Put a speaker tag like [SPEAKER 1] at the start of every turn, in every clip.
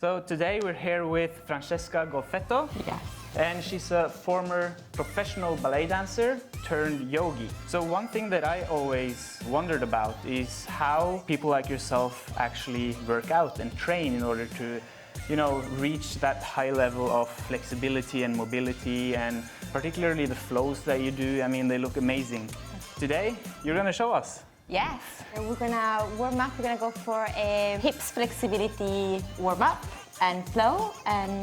[SPEAKER 1] So today we're here with Francesca Golfetto.
[SPEAKER 2] Yes.
[SPEAKER 1] And she's a former professional ballet dancer turned yogi. So one thing that I always wondered about is how people like yourself actually work out and train in order to, reach that high level of flexibility and mobility, and particularly the flows that you do. I mean, they look amazing. Today, you're gonna show us.
[SPEAKER 2] Yes. We're gonna warm up. We're gonna go for a hips flexibility warm up and flow and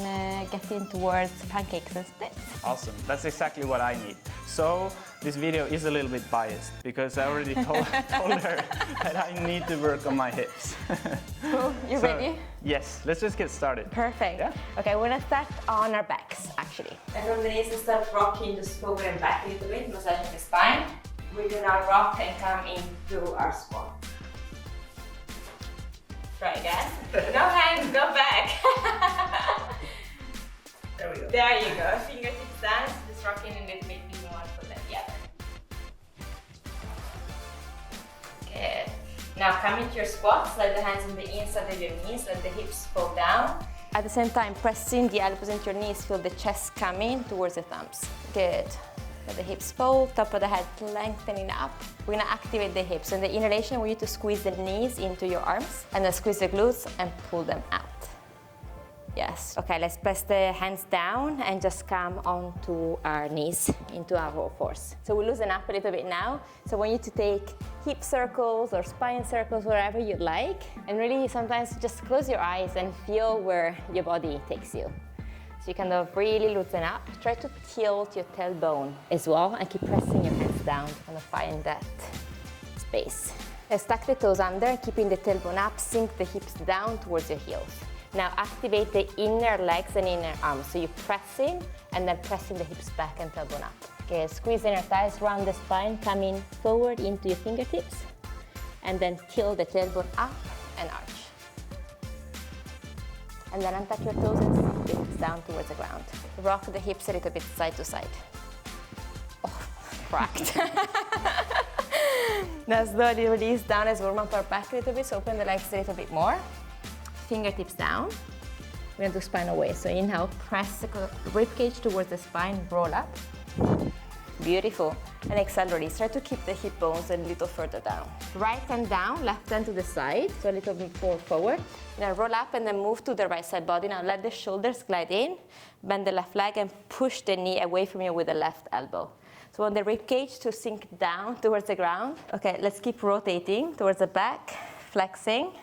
[SPEAKER 2] get in towards pancakes and splits.
[SPEAKER 1] Awesome. That's exactly what I need. So this video is a little bit biased because I already told her that I need to work on my hips.
[SPEAKER 2] Cool. You ready?
[SPEAKER 1] Yes. Let's just get started.
[SPEAKER 2] Perfect.
[SPEAKER 1] Yeah?
[SPEAKER 2] Okay, we're gonna start on our backs actually. And from the knees, we start rocking just forward and back a little bit, massaging the spine. We're gonna rock and come into our squat. Try again. No hands, go back.
[SPEAKER 1] There we go.
[SPEAKER 2] There you go. Fingertips down, just rocking a little bit in one foot and the other. Good. Now come into your squat, slide the hands on the inside of your knees, let the hips fall down. At the same time, pressing the elbows into your knees, feel the chest coming towards the thumbs. Good. Let the hips fold, top of the head lengthening up. We're gonna activate the hips. So in the inhalation, we need to squeeze the knees into your arms and then squeeze the glutes and pull them out. Yes. Okay, let's press the hands down and just come onto our knees into our roll force. So we loosen up a little bit now. So I want you to take hip circles or spine circles, wherever you'd like. And really sometimes just close your eyes and feel where your body takes you. So you kind of really loosen up. Try to tilt your tailbone as well and keep pressing your hands down to kind of find that space. Let's tuck the toes under, keeping the tailbone up, sink the hips down towards your heels. Now activate the inner legs and inner arms. So you're pressing and then pressing the hips back and tailbone up. Okay, squeeze inner thighs, round the spine, coming forward into your fingertips. And then tilt the tailbone up and arch. And then untuck your toes and sink the hips down towards the ground. Rock the hips a little bit side to side. Oh, cracked. Now slowly release down as we warm up our back a little bit, so open the legs a little bit more. Fingertips down. We're gonna do spine away. So inhale, press the ribcage towards the spine, roll up. Beautiful. And exhale, release. Try to keep the hip bones a little further down. Right hand down, left hand to the side, so a little bit more forward. Now roll up and then move to the right side body. Now let the shoulders glide in, bend the left leg and push the knee away from you with the left elbow. So on the rib cage to sink down towards the ground. Okay, let's keep rotating towards the back, flexing.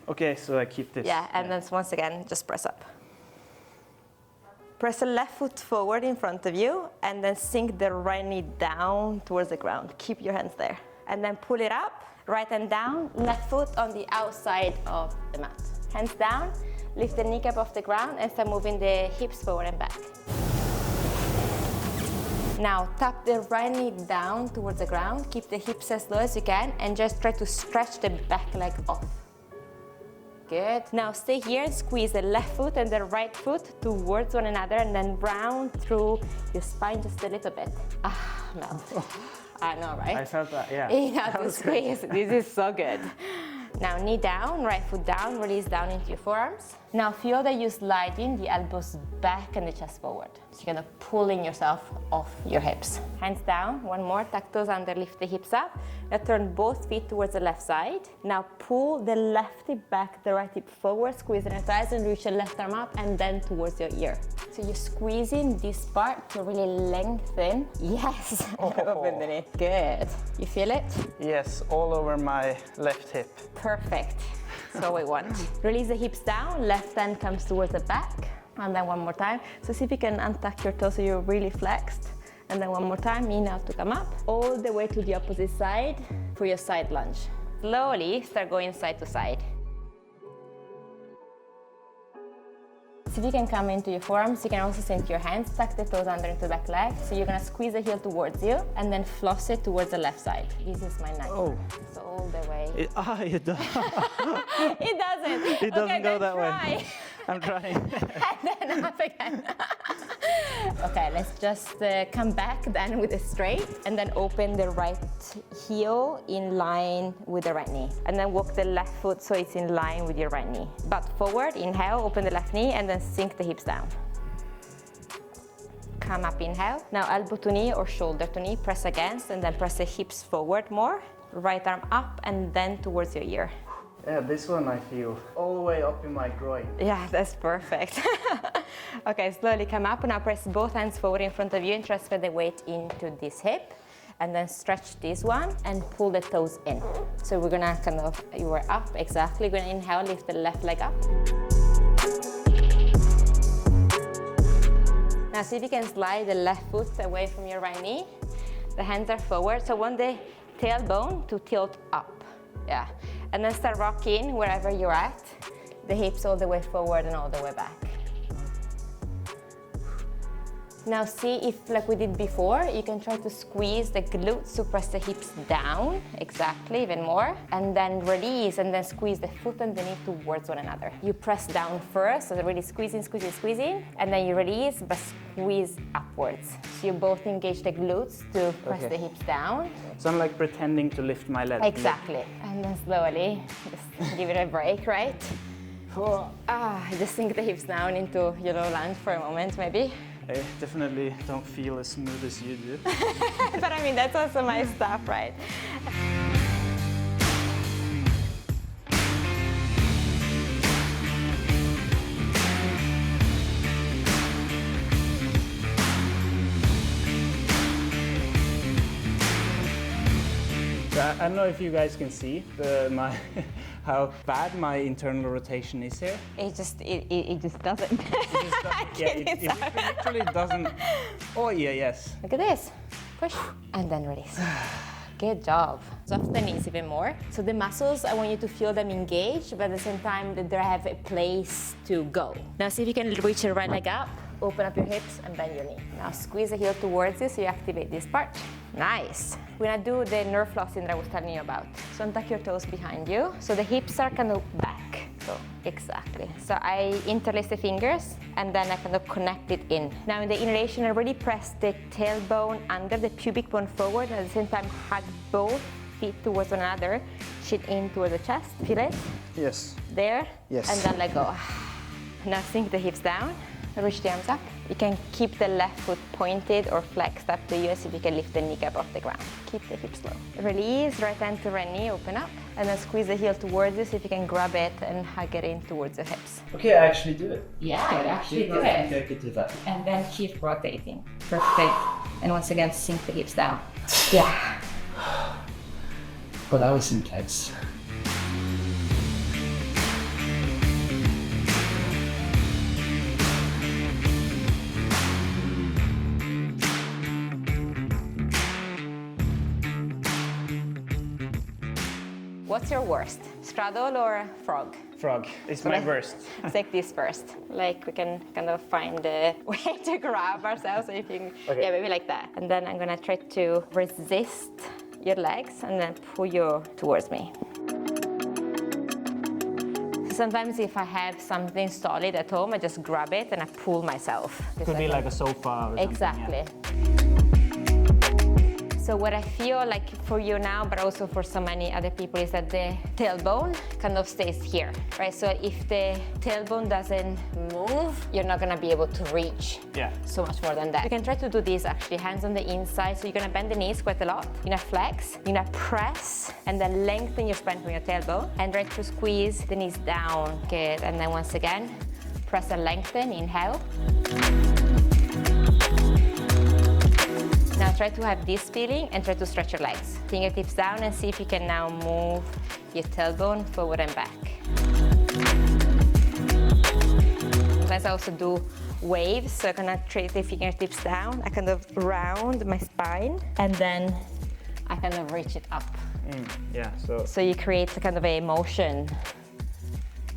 [SPEAKER 1] Okay, so I keep this.
[SPEAKER 2] Yeah, and then once again, just press up. Press the left foot forward in front of you and then sink the right knee down towards the ground. Keep your hands there. And then pull it up, right hand down, left foot on the outside of the mat. Hands down, lift the kneecap off the ground and start moving the hips forward and back. Now tap the right knee down towards the ground, keep the hips as low as you can and just try to stretch the back leg off. Good. Now stay here and squeeze the left foot and the right foot towards one another and then round through your spine just a little bit. Ah, melt. I know, right?
[SPEAKER 1] I felt that, yeah.
[SPEAKER 2] You have to squeeze. This is so good. Now knee down, right foot down, release down into your forearms. Now feel that you're sliding the elbows back and the chest forward. So you're gonna pulling yourself off your hips. Hands down, one more, tuck toes under, lift the hips up. Now turn both feet towards the left side. Now pull the left hip back, the right hip forward, squeeze your thighs and reach your left arm up and then towards your ear. So you're squeezing this part to really lengthen. Yes, open the knee. Good. You feel it?
[SPEAKER 1] Yes, all over my left hip.
[SPEAKER 2] Perfect. So we want. Release the hips down, left hand comes towards the back. And then one more time. So see if you can untuck your toes so you're really flexed. And then one more time, inhale to come up. All the way to the opposite side for your side lunge. Slowly start going side to side. So if you can come into your forearms, you can also sink your hands, tuck the toes under into the back leg. So you're gonna squeeze the heel towards you and then floss it towards the left side. This is my knife.
[SPEAKER 1] Oh.
[SPEAKER 2] So all the way.
[SPEAKER 1] It does.
[SPEAKER 2] It doesn't.
[SPEAKER 1] It doesn't go that way. I'm trying.
[SPEAKER 2] And then up again. Okay, let's just come back then with a straight and then open the right heel in line with the right knee. And then walk the left foot so it's in line with your right knee. Butt forward, inhale, open the left knee and then sink the hips down. Come up, inhale. Now elbow to knee or shoulder to knee, press against and then press the hips forward more. Right arm up and then towards your ear.
[SPEAKER 1] Yeah, this one I feel all the way up in my groin.
[SPEAKER 2] Yeah, that's perfect. Okay, slowly come up. Now press both hands forward in front of you and transfer the weight into this hip. And then stretch this one and pull the toes in. So we're gonna kind of, you were up, exactly. We're gonna inhale, lift the left leg up. Now see if you can slide the left foot away from your right knee. The hands are forward, so want the tailbone to tilt up. Yeah. And then start rocking wherever you're at. The hips all the way forward and all the way back. Now see if, like we did before, you can try to squeeze the glutes to press the hips down, exactly, even more, and then release, and then squeeze the foot underneath towards one another. You press down first, so really squeezing, squeezing, squeezing, and then you release, but squeeze upwards. So you both engage the glutes to press the hips down.
[SPEAKER 1] So I'm like pretending to lift my leg.
[SPEAKER 2] Exactly. And then slowly, just give it a break, right? Just sink the hips down into your low lunge for a moment, maybe.
[SPEAKER 1] I definitely don't feel as smooth as you do.
[SPEAKER 2] But I mean, that's also my stuff, right?
[SPEAKER 1] I don't know if you guys can see how bad my internal rotation is here.
[SPEAKER 2] It just doesn't.
[SPEAKER 1] It literally doesn't. Oh yeah, yes.
[SPEAKER 2] Look at this. Push and then release. Good job. Soft the knees even more. So the muscles, I want you to feel them engaged, but at the same time that they have a place to go. Now see if you can reach your right leg up, open up your hips and bend your knee. Now squeeze the heel towards you so you activate this part. Nice. We're gonna do the nerve flossing that I was telling you about. So untuck your toes behind you. So the hips are kind of back. So exactly. So I interlace the fingers and then I kind of connect it in. Now in the inhalation, I really press the tailbone under the pubic bone forward and at the same time hug both feet towards one another, chin in towards the chest. Feel it?
[SPEAKER 1] Yes.
[SPEAKER 2] There?
[SPEAKER 1] Yes.
[SPEAKER 2] And then let go. Now sink the hips down. Reach the arms up. You can keep the left foot pointed or flexed up to you as if you can lift the kneecap off the ground. Keep the hips low. Release, right hand to right knee, open up. And then squeeze the heel towards you so if you can grab it and hug it in towards the hips.
[SPEAKER 1] Okay, I actually do it.
[SPEAKER 2] Yeah, you actually do
[SPEAKER 1] I think I could do that.
[SPEAKER 2] And then keep rotating. Perfect. And once again, sink the hips down. Yeah.
[SPEAKER 1] Well, that was intense.
[SPEAKER 2] What's your worst? Straddle or frog?
[SPEAKER 1] Frog. It's my worst.
[SPEAKER 2] Let's take this first. Like we can kind of find a way to grab ourselves. So if you can, yeah, maybe like that. And then I'm gonna try to resist your legs and then pull you towards me. Sometimes if I have something solid at home, I just grab it and I pull myself.
[SPEAKER 1] Could be like a sofa or something.
[SPEAKER 2] Exactly. So what I feel like for you now, but also for so many other people, is that the tailbone kind of stays here, right? So if the tailbone doesn't move, you're not gonna be able to reach so much more than that. You can try to do this actually, hands on the inside. So you're gonna bend the knees quite a lot. You're gonna flex, you're gonna press, and then lengthen your spine from your tailbone, and try to squeeze the knees down. Good, and then once again, press and lengthen, inhale. Now try to have this feeling and try to stretch your legs. Fingertips down and see if you can now move your tailbone forward and back. Sometimes I also do waves, so I kind of trace the fingertips down. I kind of round my spine and then I kind of reach it up. So you create a kind of a motion.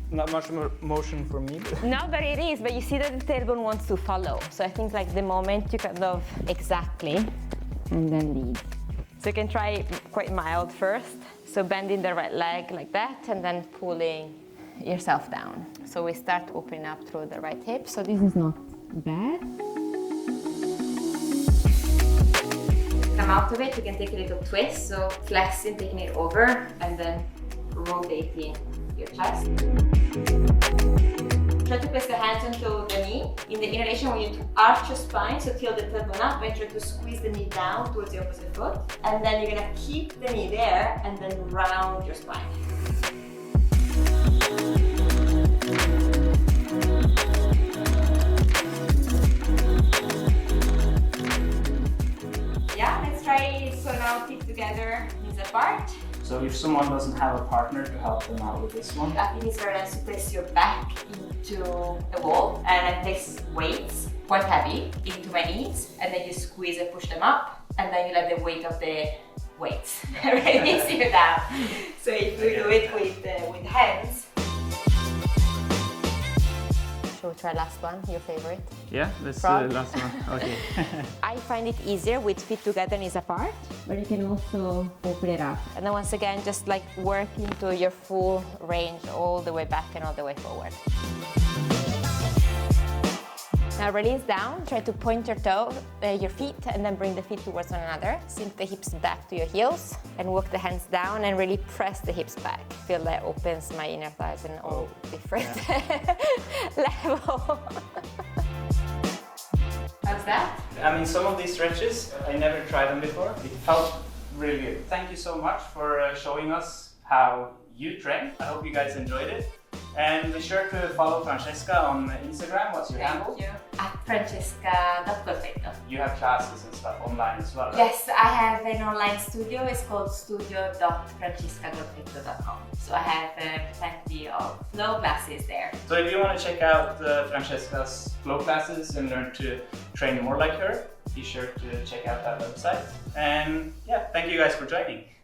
[SPEAKER 1] Not much more motion for me.
[SPEAKER 2] No, but it is. But you see that the tailbone wants to follow. So I think like the moment you kind of exactly, and then lead. So you can try quite mild first. So bending the right leg like that, and then pulling yourself down. So we start opening up through the right hip. So this is not bad. Come out of it, you can take a little twist. So flexing, taking it over, and then rotating your chest. Try to place the hands onto the knee. In the inhalation, we need to arch your spine, so tilt the tailbone up and try to squeeze the knee down towards the opposite foot. And then you're gonna keep the knee there and then round your spine. Yeah, let's try it. So now feet together, knees apart.
[SPEAKER 1] So if someone doesn't have a partner to help them out with this one,
[SPEAKER 2] I think it's very nice to place your back into the wall and then place weights, quite heavy, into my knees, and then you squeeze and push them up, and then you let the weight of the weights release you down. So if you do it with hands. Shall we try last one, your favorite?
[SPEAKER 1] yeah, let's do
[SPEAKER 2] Frog.
[SPEAKER 1] the last one. Okay.
[SPEAKER 2] I find it easier with feet together, knees apart, but you can also open it up. And then once again, just like work into your full range all the way back and all the way forward. Now release down, try to point your feet, and then bring the feet towards one another. Sink the hips back to your heels and walk the hands down and really press the hips back. Feel that opens my inner thighs in all different level. How's that?
[SPEAKER 1] I mean, some of these stretches, I never tried them before. It felt really good. Thank you so much for showing us how you train. I hope you guys enjoyed it. And be sure to follow Francesca on Instagram. What's your handle?
[SPEAKER 2] Thank you. At Francesca.Golfetto.
[SPEAKER 1] You have classes and stuff online as well, right?
[SPEAKER 2] Yes, I have an online studio. It's called studio.francescagolfetto.com. So I have plenty of flow classes there.
[SPEAKER 1] So if you want to check out Francesca's flow classes and learn to train more like her, be sure to check out that website. And yeah, thank you guys for joining.